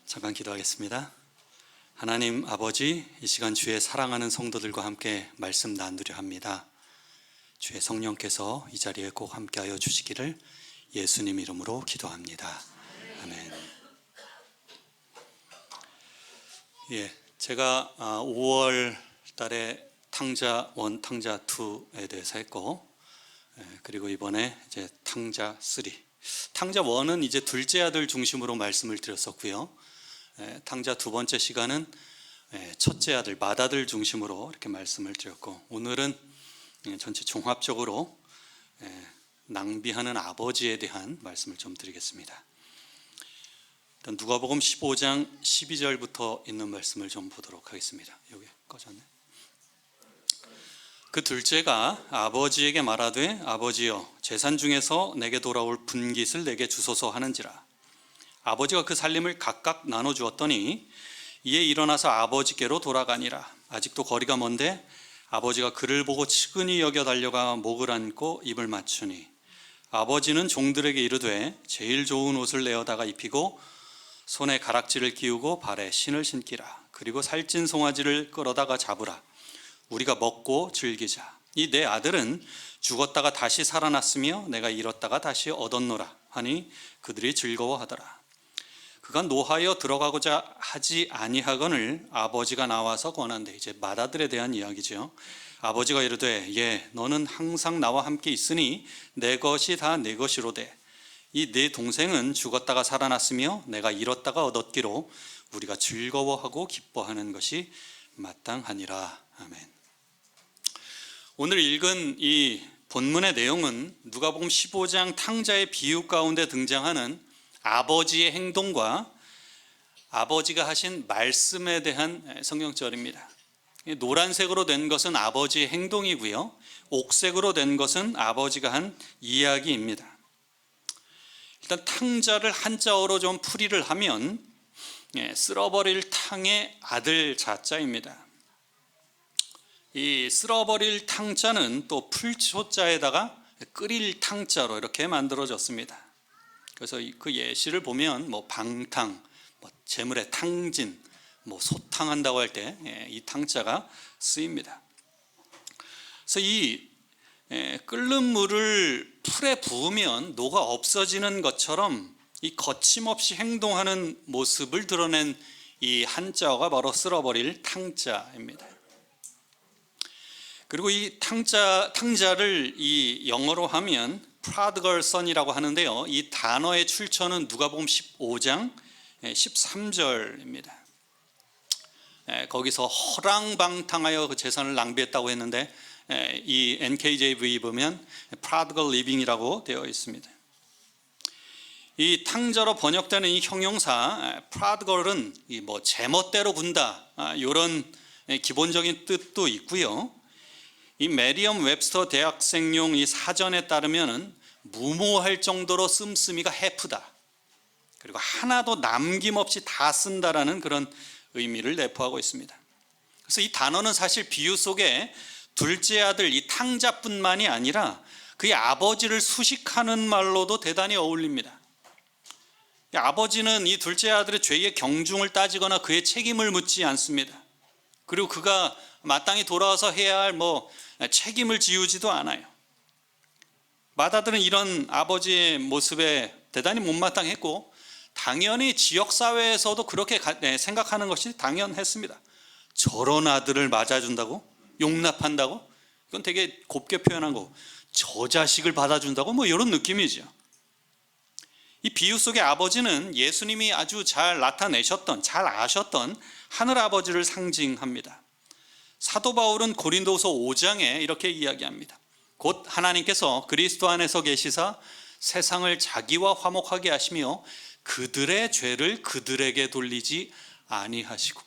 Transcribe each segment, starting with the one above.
잠깐 기도하겠습니다. 하나님 아버지, 이 시간 주의 사랑하는 성도들과 함께 말씀 나누려 합니다. 주의 성령께서 이 자리에 꼭 함께하여 주시기를 예수님 이름으로 기도합니다. 아멘. 제가 5월 달에 탕자 1, 탕자 2에 대해서 했고, 그리고 이번에 이제 탕자 3. 탕자 1은 이제 둘째 아들 중심으로 말씀을 드렸었고요. 탕자 두 번째 시간은 첫째 아들, 맏아들 중심으로 이렇게 말씀을 드렸고, 오늘은 전체 종합적으로 낭비하는 아버지에 대한 말씀을 좀 드리겠습니다. 일단 누가복음 15장 12절부터 있는 말씀을 좀 보도록 하겠습니다. 여기 꺼졌네. 그 둘째가 아버지에게 말하되, 아버지여, 재산 중에서 내게 돌아올 분깃을 내게 주소서 하는지라. 아버지가 그 살림을 각각 나눠주었더니 이에 일어나서 아버지께로 돌아가니라. 아직도 거리가 먼데 아버지가 그를 보고 측은히 여겨 달려가 목을 안고 입을 맞추니, 아버지는 종들에게 이르되 제일 좋은 옷을 내어다가 입히고 손에 가락지를 끼우고 발에 신을 신기라. 그리고 살찐 송아지를 끌어다가 잡으라. 우리가 먹고 즐기자. 이 내 아들은 죽었다가 다시 살아났으며 내가 잃었다가 다시 얻었노라 하니 그들이 즐거워하더라. 그가 노하여 들어가고자 하지 아니하거늘 아버지가 나와서 권한대. 이제 맏아들에 대한 이야기죠. 아버지가 이르되, 너는 항상 나와 함께 있으니 내 것이 다 내 것이로되, 이 네 동생은 죽었다가 살아났으며 내가 잃었다가 얻었기로 우리가 즐거워하고 기뻐하는 것이 마땅하니라. 아멘. 오늘 읽은 이 본문의 내용은 누가복음 15장 탕자의 비유 가운데 등장하는 아버지의 행동과 아버지가 하신 말씀에 대한 성경절입니다. 노란색으로 된 것은 아버지의 행동이고요, 옥색으로 된 것은 아버지가 한 이야기입니다. 일단 탕자를 한자어로 좀 풀이를 하면 쓸어버릴 탕의 아들 자자입니다. 이 쓸어버릴 탕자는 또 풀초자에다가 끓일 탕자로 이렇게 만들어졌습니다. 그래서 그 예시를 보면 방탕, 재물의 탕진, 소탕한다고 할 때 이 탕자가 쓰입니다. 그래서 이 끓는 물을 풀에 부으면 녹아 없어지는 것처럼 이 거침없이 행동하는 모습을 드러낸 이 한자어가 바로 쓸어버릴 탕자입니다. 그리고 이 탕자를 이 영어로 하면 prodigal son이라고 하는데요, 이 단어의 출처는 누가복음 15장 13절입니다. 거기서 허랑방탕하여 그 재산을 낭비했다고 했는데, 이 NKJV 보면 prodigal living이라고 되어 있습니다. 이 탕자로 번역되는 이 형용사 prodigal은 제멋대로 군다, 이런 기본적인 뜻도 있고요. 이 메리엄 웹스터 대학생용 이 사전에 따르면은 무모할 정도로 씀씀이가 해프다, 그리고 하나도 남김없이 다 쓴다라는 그런 의미를 내포하고 있습니다. 그래서 이 단어는 사실 비유 속에 둘째 아들 이 탕자뿐만이 아니라 그의 아버지를 수식하는 말로도 대단히 어울립니다. 아버지는 이 둘째 아들의 죄의 경중을 따지거나 그의 책임을 묻지 않습니다. 그리고 그가 마땅히 돌아와서 해야 할 책임을 지우지도 않아요. 맏아들은 이런 아버지의 모습에 대단히 못마땅했고, 당연히 지역사회에서도 그렇게 생각하는 것이 당연했습니다. 저런 아들을 맞아준다고? 용납한다고? 이건 되게 곱게 표현한 거고, 저 자식을 받아준다고? 이런 느낌이죠. 이 비유 속의 아버지는 예수님이 아주 잘 나타내셨던, 잘 아셨던 하늘아버지를 상징합니다. 사도 바울은 고린도서 5장에 이렇게 이야기합니다. 곧 하나님께서 그리스도 안에서 계시사 세상을 자기와 화목하게 하시며 그들의 죄를 그들에게 돌리지 아니하시고.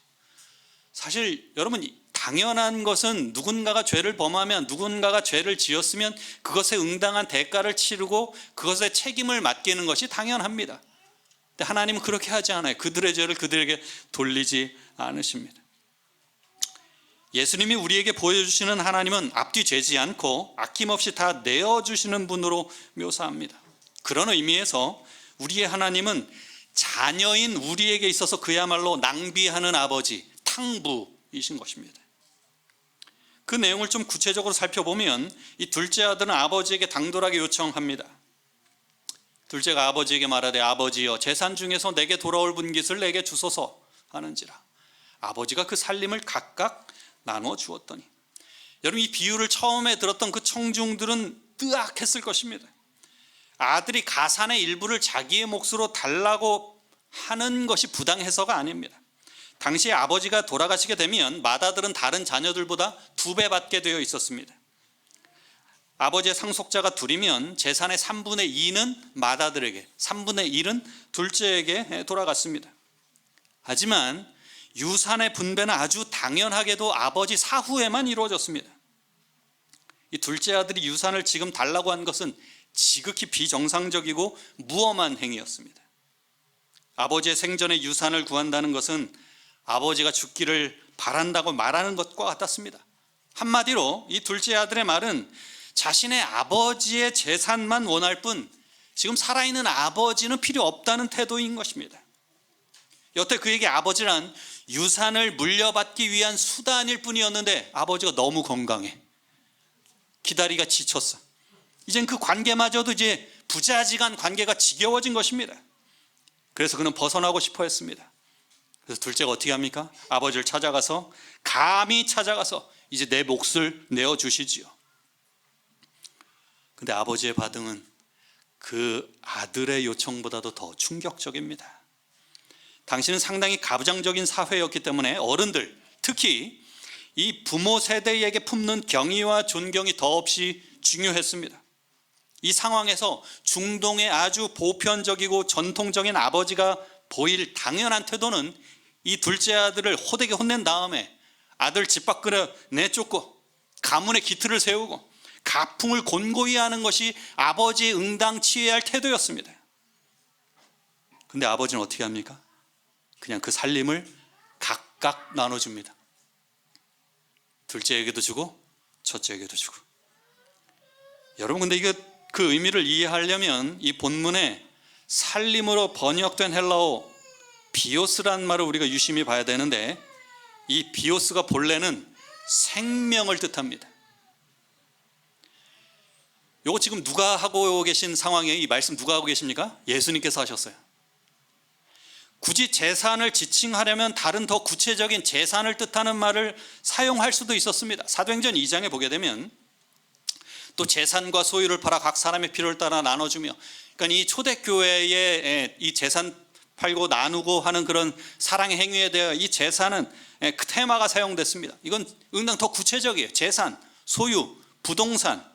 사실 여러분, 당연한 것은 누군가가 죄를 범하면, 누군가가 죄를 지었으면 그것에 응당한 대가를 치르고 그것에 책임을 맡기는 것이 당연합니다. 근데 하나님은 그렇게 하지 않아요. 그들의 죄를 그들에게 돌리지 않으십니다. 예수님이 우리에게 보여주시는 하나님은 앞뒤 재지 않고 아낌없이 다 내어주시는 분으로 묘사합니다. 그런 의미에서 우리의 하나님은 자녀인 우리에게 있어서 그야말로 낭비하는 아버지, 탕부이신 것입니다. 그 내용을 좀 구체적으로 살펴보면 이 둘째 아들은 아버지에게 당돌하게 요청합니다. 둘째가 아버지에게 말하되 아버지여 재산 중에서 내게 돌아올 분깃을 내게 주소서 하는지라. 아버지가 그 살림을 각각 나눠 주었더니. 여러분, 이 비유를 처음에 들었던 그 청중들은 뜨악했을 것입니다. 아들이 가산의 일부를 자기의 몫으로 달라고 하는 것이 부당해서가 아닙니다. 당시에 아버지가 돌아가시게 되면 맏아들은 다른 자녀들보다 2배 받게 되어 있었습니다. 아버지의 상속자가 둘이면 재산의 3분의 2는 맏아들에게, 3분의 1은 둘째에게 돌아갔습니다. 하지만 유산의 분배는 아주 당연하게도 아버지 사후에만 이루어졌습니다. 이 둘째 아들이 유산을 지금 달라고 한 것은 지극히 비정상적이고 무엄한 행위였습니다. 아버지의 생전에 유산을 구한다는 것은 아버지가 죽기를 바란다고 말하는 것과 같았습니다. 한마디로 이 둘째 아들의 말은 자신의 아버지의 재산만 원할 뿐 지금 살아있는 아버지는 필요 없다는 태도인 것입니다. 여태 그에게 아버지란 유산을 물려받기 위한 수단일 뿐이었는데 아버지가 너무 건강해, 기다리기가 지쳤어. 이젠 그 관계마저도 이제 부자지간 관계가 지겨워진 것입니다. 그래서 그는 벗어나고 싶어 했습니다. 그래서 둘째가 어떻게 합니까? 아버지를 찾아가서, 감히 찾아가서 이제 내 몫을 내어주시지요. 근데 아버지의 반응은 그 아들의 요청보다도 더 충격적입니다. 당신은 상당히 가부장적인 사회였기 때문에 어른들, 특히 이 부모 세대에게 품는 경의와 존경이 더없이 중요했습니다. 이 상황에서 중동의 아주 보편적이고 전통적인 아버지가 보일 당연한 태도는 이 둘째 아들을 호되게 혼낸 다음에 아들 집 밖으로 내쫓고 가문의 기틀을 세우고 가풍을 곤고히 하는 것이 아버지의 응당치해야 할 태도였습니다. 근데 아버지는 어떻게 합니까? 그냥 그 살림을 각각 나눠줍니다. 둘째에게도 주고 첫째에게도 주고. 여러분, 근데 이거 그 의미를 이해하려면 이 본문에 살림으로 번역된 헬라어 비오스란 말을 우리가 유심히 봐야 되는데, 이 비오스가 본래는 생명을 뜻합니다. 요거 지금 누가 하고 계신 상황이에요? 이 말씀 누가 하고 계십니까? 예수님께서 하셨어요. 굳이 재산을 지칭하려면 다른 더 구체적인 재산을 뜻하는 말을 사용할 수도 있었습니다. 사도행전 2장에 보게 되면 또 재산과 소유를 팔아 각 사람의 필요를 따라 나눠주며, 그러니까 이 초대교회의 이 재산 팔고 나누고 하는 그런 사랑의 행위에 대해 이 재산은 그 테마가 사용됐습니다. 이건 응당 더 구체적이에요. 재산, 소유, 부동산.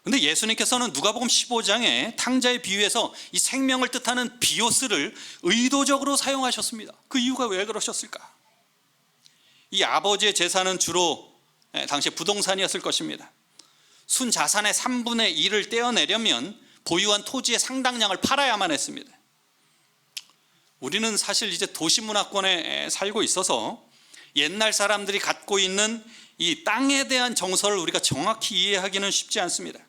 근데 예수님께서는 누가복음 15장에 탕자의 비유에서 이 생명을 뜻하는 비오스를 의도적으로 사용하셨습니다. 그 이유가 왜 그러셨을까? 이 아버지의 재산은 주로 당시 부동산이었을 것입니다. 순 자산의 3분의 1을 떼어내려면 보유한 토지의 상당량을 팔아야만 했습니다. 우리는 사실 이제 도시문화권에 살고 있어서 옛날 사람들이 갖고 있는 이 땅에 대한 정서를 우리가 정확히 이해하기는 쉽지 않습니다.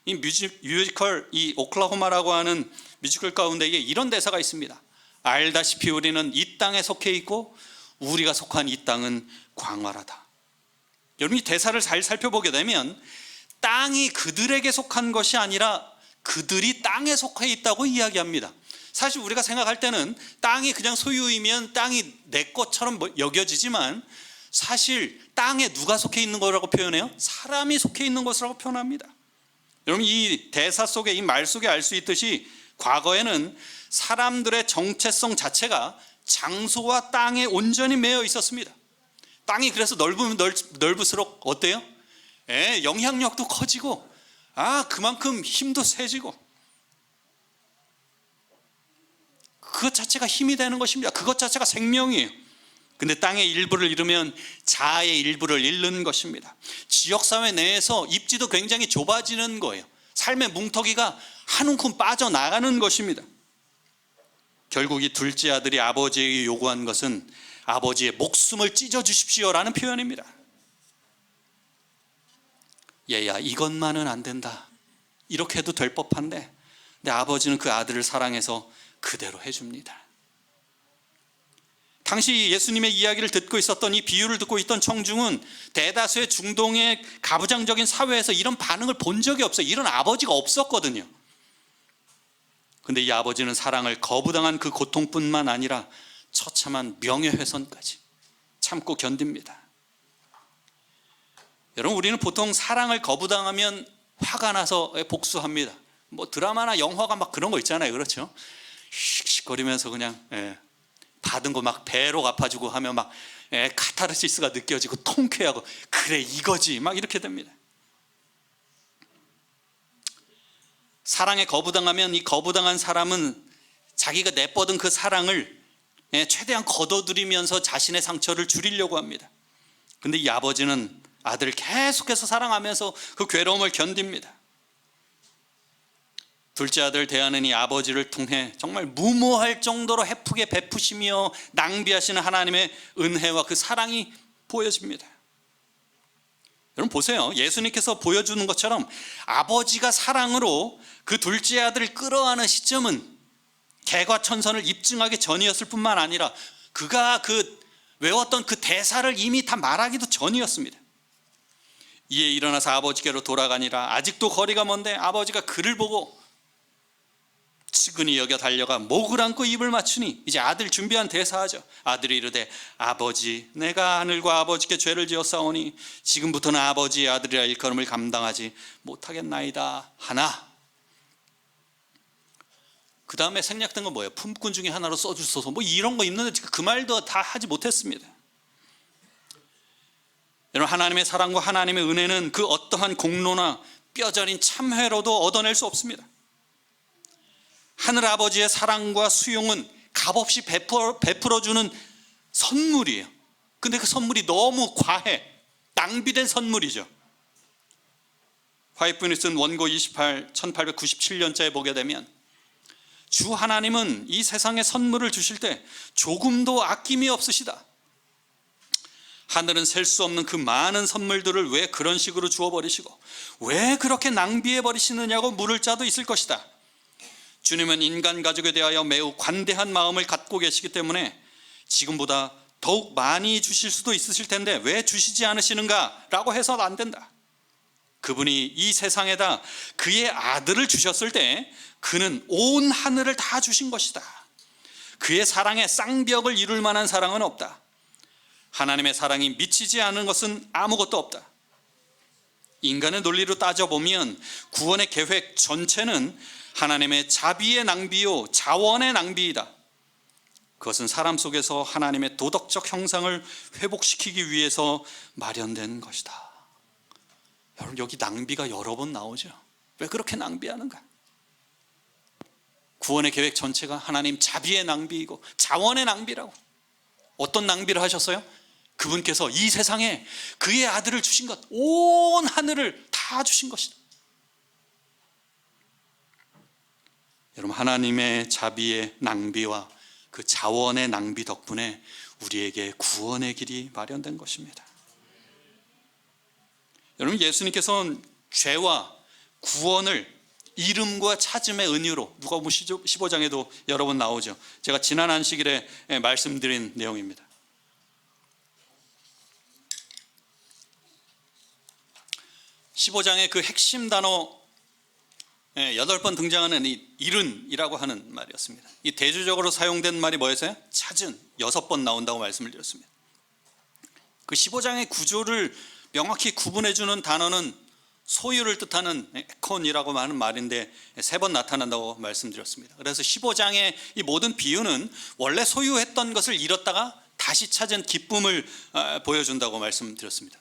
이 뮤지컬, 이 오클라호마라고 하는 뮤지컬 가운데 이런 대사가 있습니다. 알다시피 우리는 이 땅에 속해 있고 우리가 속한 이 땅은 광활하다. 여러분, 이 대사를 잘 살펴보게 되면 땅이 그들에게 속한 것이 아니라 그들이 땅에 속해 있다고 이야기합니다. 사실 우리가 생각할 때는 땅이 그냥 소유이면 땅이 내 것처럼 여겨지지만 사실 땅에 누가 속해 있는 거라고 표현해요? 사람이 속해 있는 것이라고 표현합니다. 여러분, 이 대사 속에, 이 말 속에 알 수 있듯이 과거에는 사람들의 정체성 자체가 장소와 땅에 온전히 매여 있었습니다. 땅이 그래서 넓으면 넓을수록 어때요? 영향력도 커지고 그만큼 힘도 세지고, 그것 자체가 힘이 되는 것입니다. 그것 자체가 생명이에요. 근데 땅의 일부를 잃으면 자아의 일부를 잃는 것입니다. 지역사회 내에서 입지도 굉장히 좁아지는 거예요. 삶의 뭉터기가 한 움큼 빠져나가는 것입니다. 결국 이 둘째 아들이 아버지에게 요구한 것은 아버지의 목숨을 찢어주십시오라는 표현입니다. 얘야, 이것만은 안 된다. 이렇게 해도 될 법한데 근데 아버지는 그 아들을 사랑해서 그대로 해줍니다. 당시 예수님의 이야기를 듣고 있었던, 이 비유를 듣고 있던 청중은 대다수의 중동의 가부장적인 사회에서 이런 반응을 본 적이 없어요. 이런 아버지가 없었거든요. 근데 이 아버지는 사랑을 거부당한 그 고통뿐만 아니라 처참한 명예훼손까지 참고 견딥니다. 여러분, 우리는 보통 사랑을 거부당하면 화가 나서 복수합니다. 뭐 드라마나 영화가 막 그런 거 있잖아요. 그렇죠? 씩씩거리면서 그냥 받은 거 막 배로 갚아주고 하면 막 카타르시스가 느껴지고 통쾌하고, 그래 이거지, 막 이렇게 됩니다. 사랑에 거부당하면 이 거부당한 사람은 자기가 내뻗은 그 사랑을 최대한 걷어들이면서 자신의 상처를 줄이려고 합니다. 근데 이 아버지는 아들을 계속해서 사랑하면서 그 괴로움을 견딥니다. 둘째 아들 대하는 이 아버지를 통해 정말 무모할 정도로 헤프게 베푸시며 낭비하시는 하나님의 은혜와 그 사랑이 보여집니다. 여러분 보세요. 예수님께서 보여주는 것처럼 아버지가 사랑으로 그 둘째 아들을 끌어안은 시점은 개과천선을 입증하기 전이었을 뿐만 아니라 그가 외웠던 그 대사를 이미 다 말하기도 전이었습니다. 이에 일어나서 아버지께로 돌아가니라. 아직도 거리가 먼데 아버지가 그를 보고 측은히 여겨 달려가 목을 안고 입을 맞추니, 이제 아들 준비한 대사하죠. 아들이 이르되 아버지, 내가 하늘과 아버지께 죄를 지었사오니 지금부터는 아버지의 아들이라 일컬음을 감당하지 못하겠나이다 하나. 그 다음에 생략된 건 뭐예요? 품꾼 중에 하나로 써주소서, 뭐 이런 거 있는데 그 말도 다 하지 못했습니다. 여러분, 하나님의 사랑과 하나님의 은혜는 그 어떠한 공로나 뼈저린 참회로도 얻어낼 수 없습니다. 하늘 아버지의 사랑과 수용은 값없이 베풀어주는 선물이에요. 근데 그 선물이 너무 과해, 낭비된 선물이죠. 화이트니슨 원고 28, 1897년자에 보게 되면 주 하나님은 이 세상에 선물을 주실 때 조금도 아낌이 없으시다. 하늘은 셀 수 없는 그 많은 선물들을 왜 그런 식으로 주어버리시고 왜 그렇게 낭비해버리시느냐고 물을 자도 있을 것이다. 주님은 인간 가족에 대하여 매우 관대한 마음을 갖고 계시기 때문에 지금보다 더욱 많이 주실 수도 있으실 텐데 왜 주시지 않으시는가 라고 해서는 안 된다. 그분이 이 세상에다 그의 아들을 주셨을 때 그는 온 하늘을 다 주신 것이다. 그의 사랑에 쌍벽을 이룰 만한 사랑은 없다. 하나님의 사랑이 미치지 않은 것은 아무것도 없다. 인간의 논리로 따져보면 구원의 계획 전체는 하나님의 자비의 낭비요 자원의 낭비이다. 그것은 사람 속에서 하나님의 도덕적 형상을 회복시키기 위해서 마련된 것이다. 여러분, 여기 낭비가 여러 번 나오죠. 왜 그렇게 낭비하는가? 구원의 계획 전체가 하나님 자비의 낭비이고 자원의 낭비라고. 어떤 낭비를 하셨어요? 그분께서 이 세상에 그의 아들을 주신 것, 온 하늘을 다 주신 것이다. 여러분, 하나님의 자비의 낭비와 그 자원의 낭비 덕분에 우리에게 구원의 길이 마련된 것입니다. 여러분, 예수님께서는 죄와 구원을 이름과 찾음의 은유로, 누가복음 15장에도 여러 번 나오죠. 제가 지난 안식일에 말씀드린 내용입니다. 15장의 그 핵심 단어 8번 등장하는 이 이른이라고 하는 말이었습니다. 이 대조적으로 사용된 말이 뭐였어요? 찾은 6번 나온다고 말씀을 드렸습니다. 그 15장의 구조를 명확히 구분해주는 단어는 소유를 뜻하는 에콘이라고 하는 말인데 3번 나타난다고 말씀드렸습니다. 그래서 15장의 이 모든 비유는 원래 소유했던 것을 잃었다가 다시 찾은 기쁨을 보여준다고 말씀드렸습니다.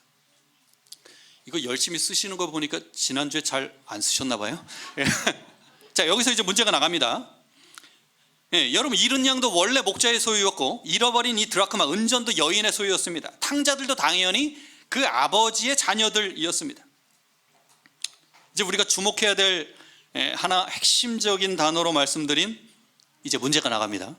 이거 열심히 쓰시는 거 보니까 지난주에 잘 안 쓰셨나 봐요. 자, 여기서 이제 문제가 나갑니다. 여러분, 잃은 양도 원래 목자의 소유였고 잃어버린 이 드라크마 은전도 여인의 소유였습니다. 탕자들도 당연히 그 아버지의 자녀들이었습니다. 이제 우리가 주목해야 될 하나 핵심적인 단어로 말씀드린 이제 문제가 나갑니다.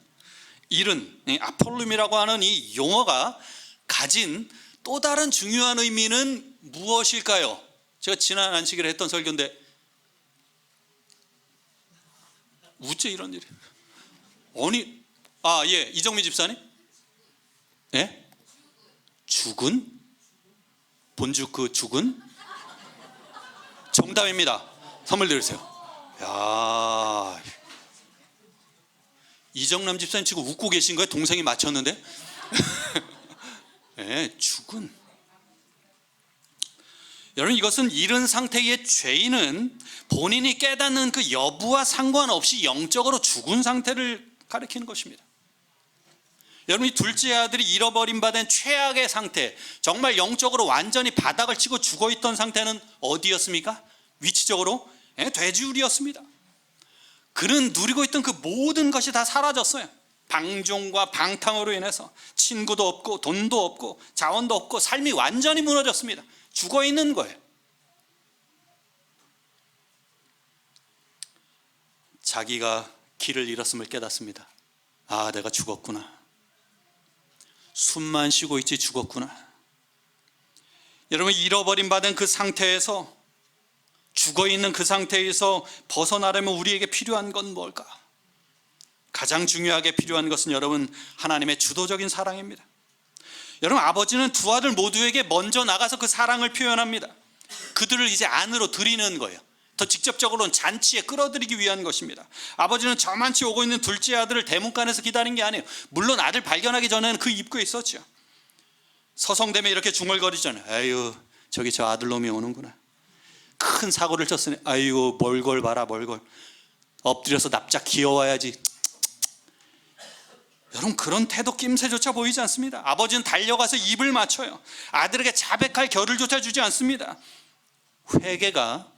잃은, 아폴룸이라고 하는 이 용어가 가진 또 다른 중요한 의미는 무엇일까요? 제가 지난 안식일에 했던 설교인데 어째 이런 일이? 아니, 예, 이정미 집사님? 예? 죽은? 본죽 그 죽은? 정답입니다. 선물 드리세요. 야, 이정남 집사님 지금 웃고 계신 거예요? 동생이 맞췄는데? 예, 죽은. 여러분, 이것은 이런 상태의 죄인은 본인이 깨닫는 그 여부와 상관없이 영적으로 죽은 상태를 가리키는 것입니다. 여러분, 이 둘째 아들이 잃어버림 받은 최악의 상태, 정말 영적으로 완전히 바닥을 치고 죽어있던 상태는 어디였습니까? 위치적으로 돼지우리였습니다. 그는 누리고 있던 그 모든 것이 다 사라졌어요. 방종과 방탕으로 인해서 친구도 없고 돈도 없고 자원도 없고 삶이 완전히 무너졌습니다. 죽어 있는 거예요. 자기가 길을 잃었음을 깨닫습니다. 아, 내가 죽었구나. 숨만 쉬고 있지 죽었구나. 여러분, 잃어버림 받은 그 상태에서, 죽어 있는 그 상태에서 벗어나려면 우리에게 필요한 건 뭘까? 가장 중요하게 필요한 것은 여러분, 하나님의 주도적인 사랑입니다. 여러분, 아버지는 두 아들 모두에게 먼저 나가서 그 사랑을 표현합니다. 그들을 이제 안으로 들이는 거예요. 더 직접적으로는 잔치에 끌어들이기 위한 것입니다. 아버지는 저만치 오고 있는 둘째 아들을 대문간에서 기다린 게 아니에요. 물론 아들 발견하기 전에는 그 입구에 있었죠. 서성대며 이렇게 중얼거리잖아요. 아유, 저기 저 아들놈이 오는구나. 큰 사고를 쳤으니 아이고, 몰골 봐라, 몰골. 엎드려서 납작 기어와야지. 여러분, 그런 태도 낌새조차 보이지 않습니다. 아버지는 달려가서 입을 맞춰요. 아들에게 자백할 겨를조차 주지 않습니다. 회개가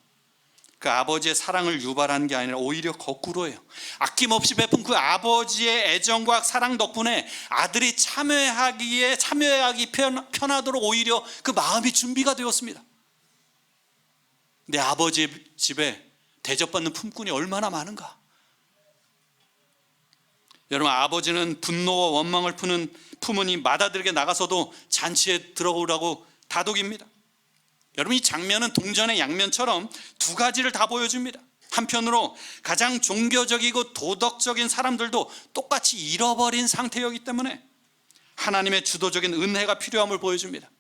그 아버지의 사랑을 유발하는 게 아니라 오히려 거꾸로예요. 아낌없이 베푼 그 아버지의 애정과 사랑 덕분에 아들이 참여하기 편하도록 오히려 그 마음이 준비가 되었습니다. 내 아버지 집에 대접받는 품꾼이 얼마나 많은가. 여러분, 아버지는 분노와 원망을 품으니 맏아들에게 나가서도 잔치에 들어오라고 다독입니다. 여러분, 이 장면은 동전의 양면처럼 두 가지를 다 보여줍니다. 한편으로 가장 종교적이고 도덕적인 사람들도 똑같이 잃어버린 상태였기 때문에 하나님의 주도적인 은혜가 필요함을 보여줍니다.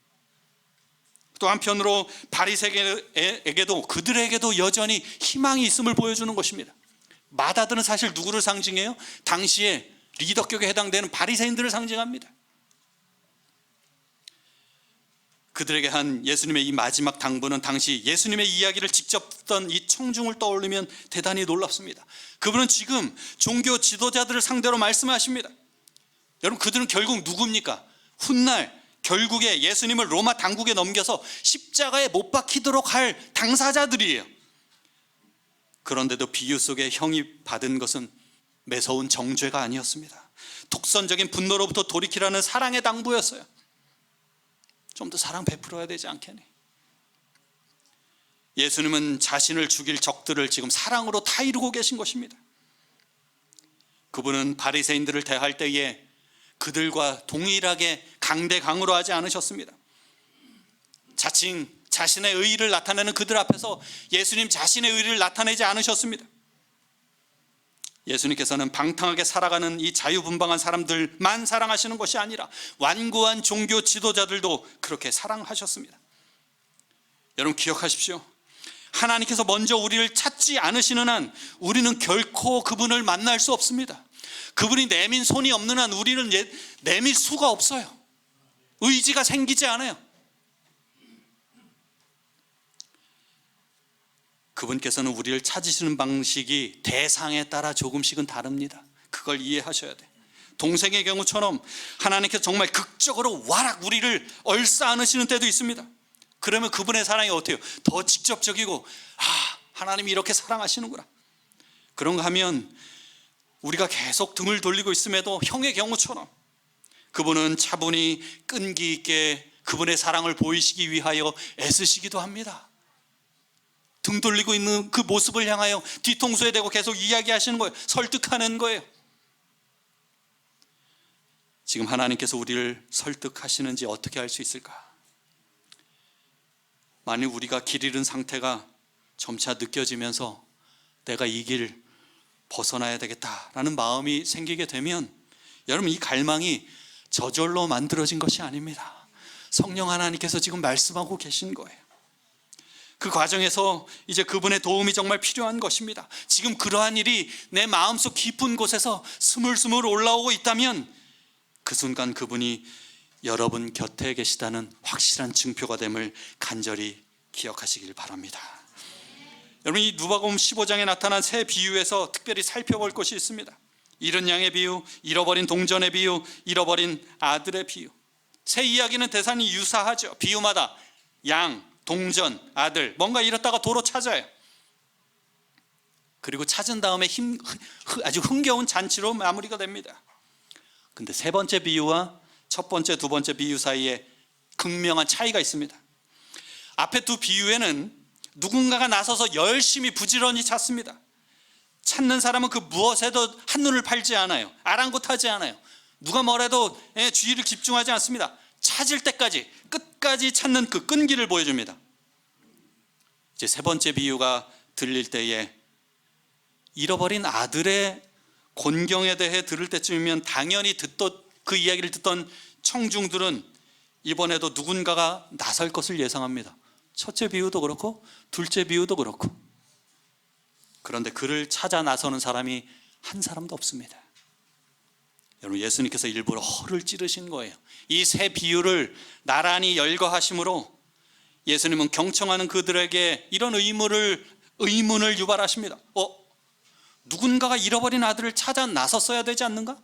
또 한편으로 바리새인에게도, 그들에게도 여전히 희망이 있음을 보여주는 것입니다. 맏아들은 사실 누구를 상징해요? 당시에 리더격에 해당되는 바리새인들을 상징합니다. 그들에게 한 예수님의 이 마지막 당부는 당시 예수님의 이야기를 직접 듣던 이 청중을 떠올리면 대단히 놀랍습니다. 그분은 지금 종교 지도자들을 상대로 말씀하십니다. 여러분, 그들은 결국 누굽니까? 훗날 결국에 예수님을 로마 당국에 넘겨서 십자가에 못 박히도록 할 당사자들이에요. 그런데도 비유 속에 형이 받은 것은 매서운 정죄가 아니었습니다. 독선적인 분노로부터 돌이키라는 사랑의 당부였어요. 좀 더 사랑 베풀어야 되지 않겠니? 예수님은 자신을 죽일 적들을 지금 사랑으로 다 이루고 계신 것입니다. 그분은 바리새인들을 대할 때에 그들과 동일하게 강대강으로 하지 않으셨습니다. 자신의 의의를 나타내는 그들 앞에서 예수님 자신의 의의를 나타내지 않으셨습니다. 예수님께서는 방탕하게 살아가는 이 자유분방한 사람들만 사랑하시는 것이 아니라 완고한 종교 지도자들도 그렇게 사랑하셨습니다. 여러분, 기억하십시오. 하나님께서 먼저 우리를 찾지 않으시는 한 우리는 결코 그분을 만날 수 없습니다. 그분이 내민 손이 없는 한 우리는 내밀 수가 없어요. 의지가 생기지 않아요. 그분께서는 우리를 찾으시는 방식이 대상에 따라 조금씩은 다릅니다. 그걸 이해하셔야 돼. 동생의 경우처럼 하나님께서 정말 극적으로 와락 우리를 얼싸 안으시는 때도 있습니다. 그러면 그분의 사랑이 어때요? 더 직접적이고, 하나님이 이렇게 사랑하시는구나. 그런가 하면 우리가 계속 등을 돌리고 있음에도 형의 경우처럼 그분은 차분히 끈기 있게 그분의 사랑을 보이시기 위하여 애쓰시기도 합니다. 등 돌리고 있는 그 모습을 향하여 뒤통수에 대고 계속 이야기하시는 거예요. 설득하는 거예요. 지금 하나님께서 우리를 설득하시는지 어떻게 알 수 있을까? 만일 우리가 길 잃은 상태가 점차 느껴지면서 내가 이 길 벗어나야 되겠다라는 마음이 생기게 되면 여러분, 이 갈망이 저절로 만들어진 것이 아닙니다. 성령 하나님께서 지금 말씀하고 계신 거예요. 그 과정에서 이제 그분의 도움이 정말 필요한 것입니다. 지금 그러한 일이 내 마음속 깊은 곳에서 스물스물 올라오고 있다면 그 순간 그분이 여러분 곁에 계시다는 확실한 증표가 됨을 간절히 기억하시길 바랍니다. 여러분, 이 누가복음 15장에 나타난 새 비유에서 특별히 살펴볼 것이 있습니다. 잃은 양의 비유, 잃어버린 동전의 비유, 잃어버린 아들의 비유. 새 이야기는 대단히 유사하죠. 비유마다 양, 동전, 아들, 뭔가 잃었다가 도로 찾아요. 그리고 찾은 다음에 아주 흥겨운 잔치로 마무리가 됩니다. 근데 세 번째 비유와 첫 번째, 두 번째 비유 사이에 극명한 차이가 있습니다. 앞에 두 비유에는 누군가가 나서서 열심히 부지런히 찾습니다. 찾는 사람은 그 무엇에도 한눈을 팔지 않아요. 아랑곳하지 않아요. 누가 뭐래도 주의를 집중하지 않습니다. 찾을 때까지, 끝까지 찾는 그 끈기를 보여줍니다. 이제 세 번째 비유가 들릴 때에 잃어버린 아들의 곤경에 대해 들을 때쯤이면 당연히 그 이야기를 듣던 청중들은 이번에도 누군가가 나설 것을 예상합니다. 첫째 비유도 그렇고 둘째 비유도 그렇고. 그런데 그를 찾아 나서는 사람이 한 사람도 없습니다. 여러분, 예수님께서 일부러 허를 찌르신 거예요. 이 세 비유를 나란히 열거하심으로 예수님은 경청하는 그들에게 이런 의문을 유발하십니다. 누군가가 잃어버린 아들을 찾아 나섰어야 되지 않는가?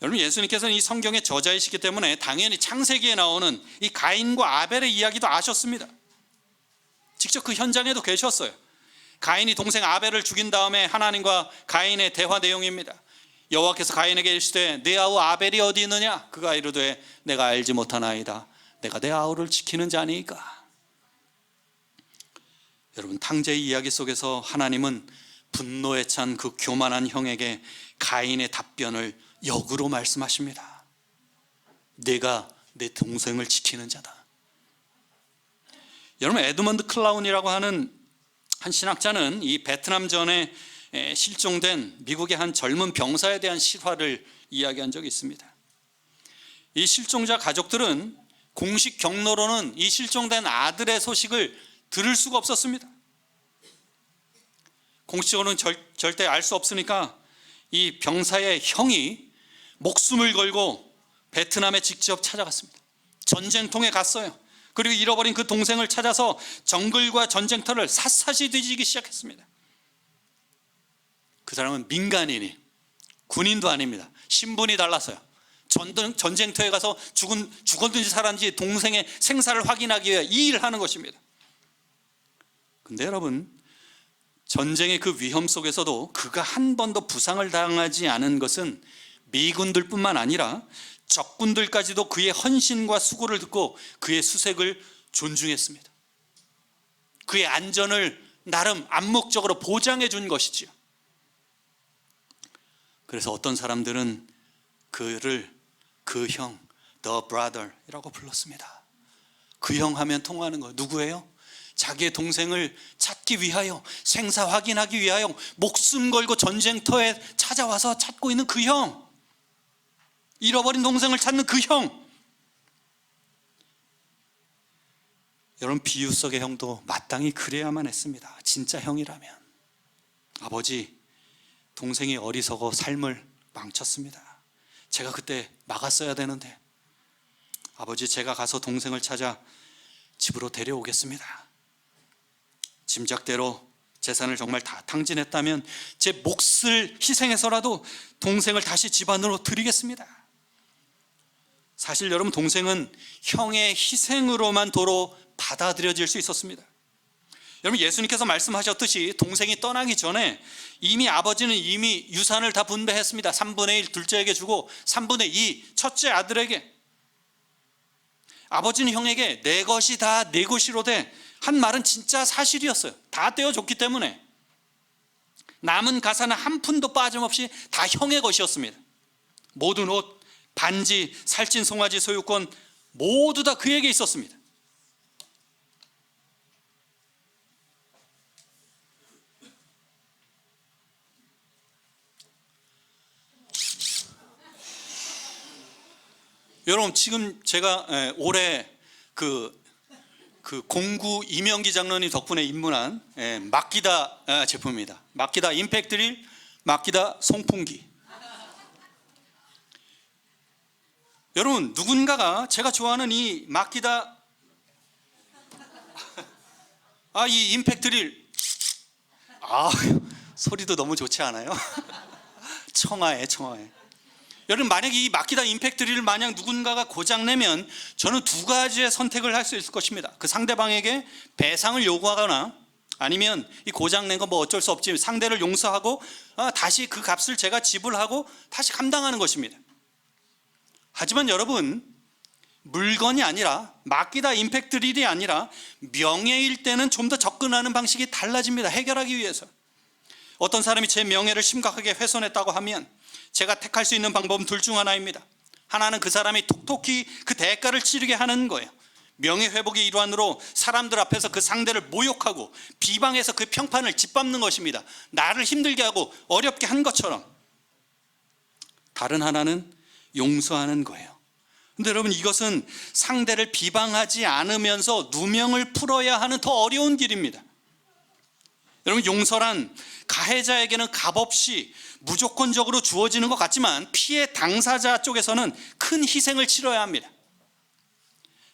여러분, 예수님께서는 이 성경의 저자이시기 때문에 당연히 창세기에 나오는 이 가인과 아벨의 이야기도 아셨습니다. 직접 그 현장에도 계셨어요. 가인이 동생 아벨을 죽인 다음에 하나님과 가인의 대화 내용입니다. 여호와께서 가인에게 이르시되 내 아우 아벨이 어디 있느냐? 그가 이르되 내가 알지 못하나이다. 내가 내 아우를 지키는 자니까. 여러분, 탕제의 이야기 속에서 하나님은 분노에 찬 그 교만한 형에게 가인의 답변을 역으로 말씀하십니다. 내가 내 동생을 지키는 자다. 여러분, 에드먼드 클라운이라고 하는 한 신학자는 이 베트남전에 실종된 미국의 한 젊은 병사에 대한 실화를 이야기한 적이 있습니다. 이 실종자 가족들은 공식 경로로는 이 실종된 아들의 소식을 들을 수가 없었습니다. 공식적으로는 절대 알 수 없으니까 이 병사의 형이 목숨을 걸고 베트남에 직접 찾아갔습니다. 전쟁통에 갔어요. 그리고 잃어버린 그 동생을 찾아서 정글과 전쟁터를 샅샅이 뒤지기 시작했습니다. 그 사람은 민간인이, 군인도 아닙니다. 신분이 달랐어요. 전쟁터에 가서 죽었는지 살았는지 동생의 생사를 확인하기 위해 이 일을 하는 것입니다. 근데 여러분, 전쟁의 그 위험 속에서도 그가 한 번도 부상을 당하지 않은 것은 미군들뿐만 아니라 적군들까지도 그의 헌신과 수고를 듣고 그의 수색을 존중했습니다. 그의 안전을 나름 암묵적으로 보장해 준 것이지요. 그래서 어떤 사람들은 그를 그 형, the brother이라고 불렀습니다. 그 형 하면 통하는 거예요. 누구예요? 자기의 동생을 찾기 위하여, 생사 확인하기 위하여 목숨 걸고 전쟁터에 찾아와서 찾고 있는 그 형, 잃어버린 동생을 찾는 그 형. 여러분, 비유 속의 형도 마땅히 그래야만 했습니다. 진짜 형이라면. 아버지, 동생이 어리석어 삶을 망쳤습니다. 제가 그때 막았어야 되는데, 아버지, 제가 가서 동생을 찾아 집으로 데려오겠습니다. 짐작대로 재산을 정말 다 탕진했다면 제 몫을 희생해서라도 동생을 다시 집안으로 드리겠습니다. 사실 여러분, 동생은 형의 희생으로만 도로 받아들여질 수 있었습니다. 여러분, 예수님께서 말씀하셨듯이 동생이 떠나기 전에 이미 아버지는 이미 유산을 다 분배했습니다. 3분의 1 둘째에게 주고 3분의 2 첫째 아들에게. 아버지는 형에게 내 것이 다 내 것이로되 한 말은 진짜 사실이었어요. 다 떼어줬기 때문에 남은 가사는 한 푼도 빠짐없이 다 형의 것이었습니다. 모든 옷, 반지, 살찐 송아지 소유권 모두 다 그에게 있었습니다. 여러분 지금 제가 올해 그 공구 이명기 장로님 덕분에 입문한 마키다 제품입니다. 마키다 임팩트 드릴, 마키다 송풍기. 여러분 누군가가 제가 좋아하는 이 마키다 이 임팩트 드릴 소리도 너무 좋지 않아요? 청아해. 여러분 만약에 이 마키다 임팩트 드릴을 만약 누군가가 고장내면 저는 두 가지의 선택을 할 수 있을 것입니다. 그 상대방에게 배상을 요구하거나 아니면 이 고장낸 거 뭐 어쩔 수 없지 상대를 용서하고 다시 그 값을 제가 지불하고 다시 감당하는 것입니다. 하지만 여러분 물건이 아니라 마키다 임팩트 드릴이 아니라 명예일 때는 좀 더 접근하는 방식이 달라집니다. 해결하기 위해서. 어떤 사람이 제 명예를 심각하게 훼손했다고 하면 제가 택할 수 있는 방법은 둘 중 하나입니다. 하나는 그 사람이 톡톡히 그 대가를 치르게 하는 거예요. 명예회복의 일환으로 사람들 앞에서 그 상대를 모욕하고 비방해서 그 평판을 짓밟는 것입니다. 나를 힘들게 하고 어렵게 한 것처럼. 다른 하나는 용서하는 거예요. 근데 여러분 이것은 상대를 비방하지 않으면서 누명을 풀어야 하는 더 어려운 길입니다. 여러분 용서란 가해자에게는 값없이 무조건적으로 주어지는 것 같지만 피해 당사자 쪽에서는 큰 희생을 치러야 합니다.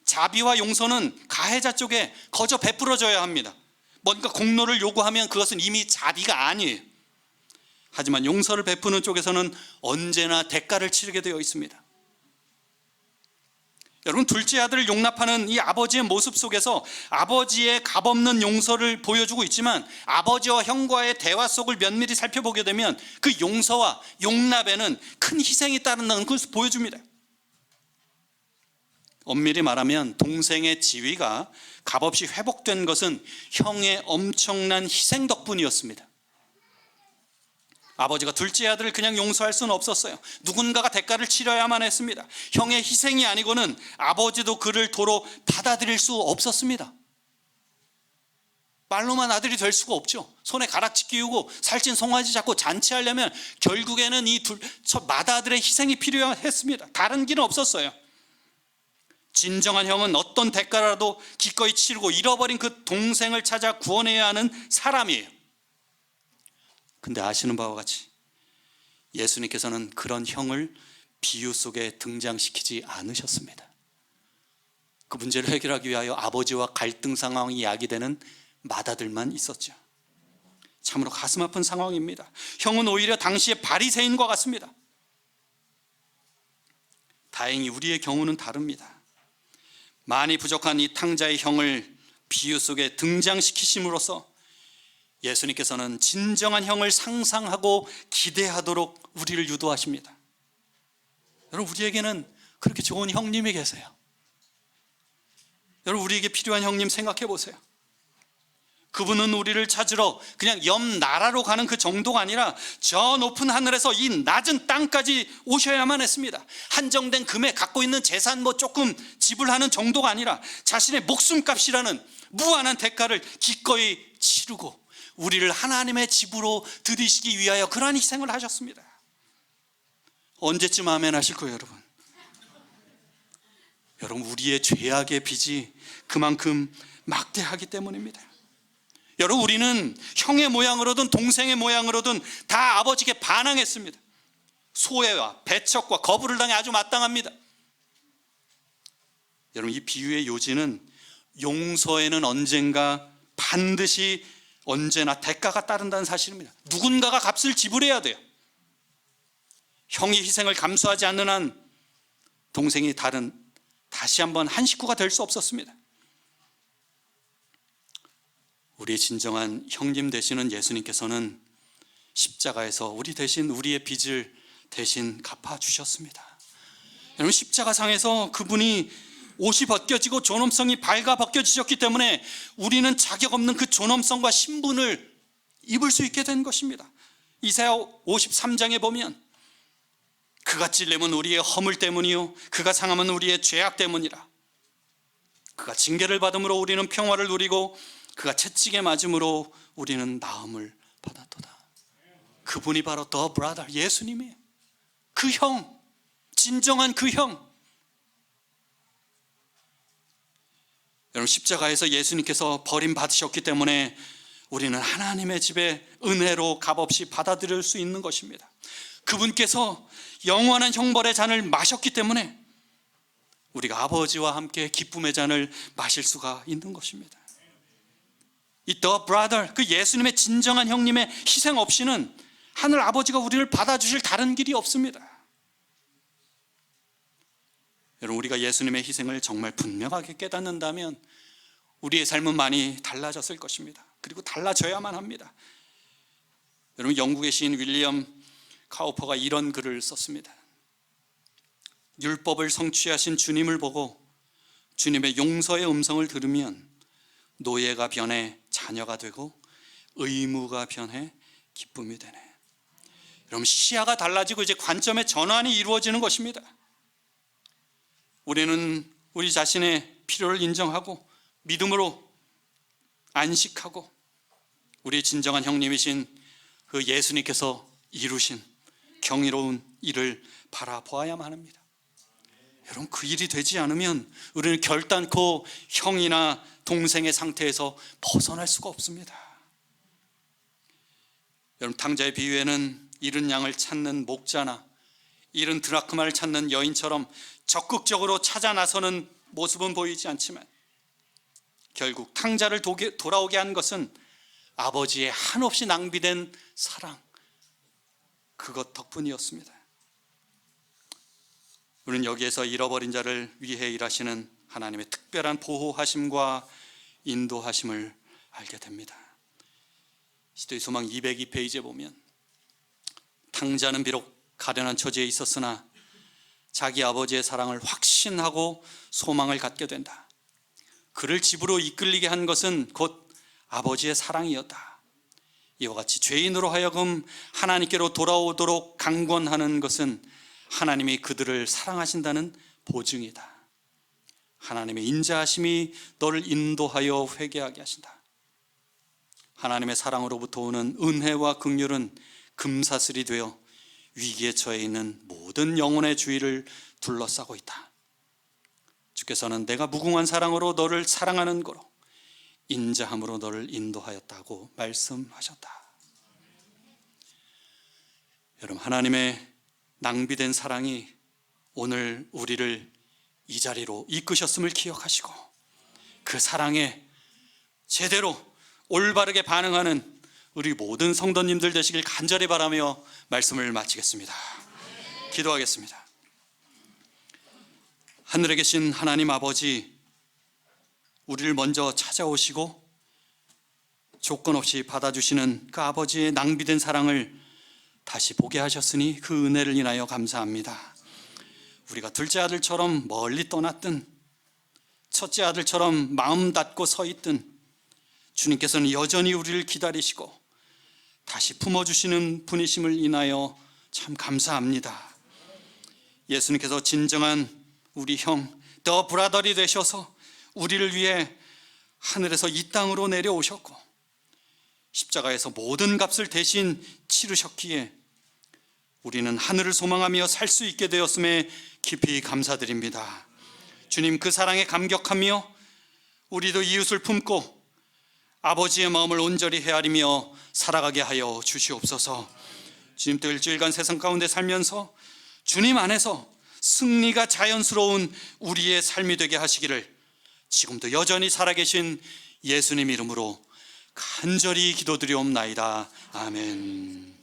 자비와 용서는 가해자 쪽에 거저 베풀어져야 합니다. 뭔가 공로를 요구하면 그것은 이미 자비가 아니에요. 하지만 용서를 베푸는 쪽에서는 언제나 대가를 치르게 되어 있습니다. 여러분 둘째 아들을 용납하는 이 아버지의 모습 속에서 아버지의 값없는 용서를 보여주고 있지만 아버지와 형과의 대화 속을 면밀히 살펴보게 되면 그 용서와 용납에는 큰 희생이 따른다는 것을 보여줍니다. 엄밀히 말하면 동생의 지위가 값없이 회복된 것은 형의 엄청난 희생 덕분이었습니다. 아버지가 둘째 아들을 그냥 용서할 수는 없었어요. 누군가가 대가를 치러야만 했습니다. 형의 희생이 아니고는 아버지도 그를 도로 받아들일 수 없었습니다. 말로만 아들이 될 수가 없죠. 손에 가락지 끼우고 살찐 송아지 잡고 잔치하려면 결국에는 이 맏아들의 희생이 필요했습니다. 다른 길은 없었어요. 진정한 형은 어떤 대가라도 기꺼이 치르고 잃어버린 그 동생을 찾아 구원해야 하는 사람이에요. 근데 아시는 바와 같이 예수님께서는 그런 형을 비유 속에 등장시키지 않으셨습니다. 그 문제를 해결하기 위하여 아버지와 갈등 상황이 야기되는 맏아들만 있었죠. 참으로 가슴 아픈 상황입니다. 형은 오히려 당시의 바리새인과 같습니다. 다행히 우리의 경우는 다릅니다. 많이 부족한 이 탕자의 형을 비유 속에 등장시키심으로써 예수님께서는 진정한 형을 상상하고 기대하도록 우리를 유도하십니다. 여러분 우리에게는 그렇게 좋은 형님이 계세요. 여러분 우리에게 필요한 형님 생각해 보세요. 그분은 우리를 찾으러 그냥 옆 나라로 가는 그 정도가 아니라 저 높은 하늘에서 이 낮은 땅까지 오셔야만 했습니다. 한정된 금액 갖고 있는 재산 조금 지불하는 정도가 아니라 자신의 목숨값이라는 무한한 대가를 기꺼이 치르고 우리를 하나님의 집으로 들이시기 위하여 그러한 희생을 하셨습니다. 언제쯤 아멘 하실 거예요 여러분? 여러분 우리의 죄악의 빚이 그만큼 막대하기 때문입니다. 여러분 우리는 형의 모양으로든 동생의 모양으로든 다 아버지께 반항했습니다. 소외와 배척과 거부를 당해 아주 마땅합니다. 여러분 이 비유의 요지는 용서에는 언젠가 반드시 언제나 대가가 따른다는 사실입니다. 누군가가 값을 지불해야 돼요. 형이 희생을 감수하지 않는 한 동생이 다시 한번 한 식구가 될 수 없었습니다. 우리의 진정한 형님 되시는 예수님께서는 십자가에서 우리 대신 우리의 빚을 대신 갚아주셨습니다. 여러분 십자가상에서 그분이 옷이 벗겨지고 존엄성이 발가 벗겨지셨기 때문에 우리는 자격 없는 그 존엄성과 신분을 입을 수 있게 된 것입니다. 이사야 53장에 보면 그가 찔림은 우리의 허물 때문이요 그가 상함은 우리의 죄악 때문이라. 그가 징계를 받음으로 우리는 평화를 누리고 그가 채찍에 맞음으로 우리는 나음을 받았도다. 그분이 바로 The Brother 예수님이에요. 그 형, 진정한 그 형. 여러분, 십자가에서 예수님께서 버림받으셨기 때문에 우리는 하나님의 집에 은혜로 값없이 받아들일 수 있는 것입니다. 그분께서 영원한 형벌의 잔을 마셨기 때문에 우리가 아버지와 함께 기쁨의 잔을 마실 수가 있는 것입니다. 이 The Brother, 그 예수님의 진정한 형님의 희생 없이는 하늘 아버지가 우리를 받아주실 다른 길이 없습니다. 여러분, 우리가 예수님의 희생을 정말 분명하게 깨닫는다면 우리의 삶은 많이 달라졌을 것입니다. 그리고 달라져야만 합니다. 여러분, 영국의 시인 윌리엄 카우퍼가 이런 글을 썼습니다. 율법을 성취하신 주님을 보고 주님의 용서의 음성을 들으면 노예가 변해 자녀가 되고 의무가 변해 기쁨이 되네. 여러분, 시야가 달라지고 이제 관점의 전환이 이루어지는 것입니다. 우리는 우리 자신의 필요를 인정하고 믿음으로 안식하고 우리 진정한 형님이신 그 예수님께서 이루신 경이로운 일을 바라보아야만 합니다. 여러분, 그 일이 되지 않으면 우리는 결단코 형이나 동생의 상태에서 벗어날 수가 없습니다. 여러분, 탕자의 비유에는 잃은 양을 찾는 목자나 잃은 드라크마를 찾는 여인처럼 적극적으로 찾아 나서는 모습은 보이지 않지만 결국 탕자를 돌아오게 한 것은 아버지의 한없이 낭비된 사랑, 그것 덕분이었습니다. 우리는 여기에서 잃어버린 자를 위해 일하시는 하나님의 특별한 보호하심과 인도하심을 알게 됩니다. 시대의 소망 202페이지에 보면 탕자는 비록 가련한 처지에 있었으나 자기 아버지의 사랑을 확신하고 소망을 갖게 된다. 그를 집으로 이끌리게 한 것은 곧 아버지의 사랑이었다. 이와 같이 죄인으로 하여금 하나님께로 돌아오도록 강권하는 것은 하나님이 그들을 사랑하신다는 보증이다. 하나님의 인자하심이 너를 인도하여 회개하게 하신다. 하나님의 사랑으로부터 오는 은혜와 긍휼은 금사슬이 되어 위기에 처해 있는 모든 영혼의 주위를 둘러싸고 있다. 주께서는 내가 무궁한 사랑으로 너를 사랑하는 거로 인자함으로 너를 인도하였다고 말씀하셨다. 여러분, 하나님의 낭비된 사랑이 오늘 우리를 이 자리로 이끄셨음을 기억하시고 그 사랑에 제대로 올바르게 반응하는 우리 모든 성도님들 되시길 간절히 바라며 말씀을 마치겠습니다. 기도하겠습니다. 하늘에 계신 하나님 아버지, 우리를 먼저 찾아오시고 조건 없이 받아주시는 그 아버지의 낭비된 사랑을 다시 보게 하셨으니 그 은혜를 인하여 감사합니다. 우리가 둘째 아들처럼 멀리 떠났든 첫째 아들처럼 마음 닫고 서 있든 주님께서는 여전히 우리를 기다리시고 다시 품어주시는 분이심을 인하여 참 감사합니다. 예수님께서 진정한 우리 형 더 브라더리 되셔서 우리를 위해 하늘에서 이 땅으로 내려오셨고 십자가에서 모든 값을 대신 치르셨기에 우리는 하늘을 소망하며 살 수 있게 되었음에 깊이 감사드립니다. 주님, 그 사랑에 감격하며 우리도 이웃을 품고 아버지의 마음을 온전히 헤아리며 살아가게 하여 주시옵소서. 주님, 또 일주일간 세상 가운데 살면서 주님 안에서 승리가 자연스러운 우리의 삶이 되게 하시기를 지금도 여전히 살아계신 예수님 이름으로 간절히 기도드리옵나이다. 아멘.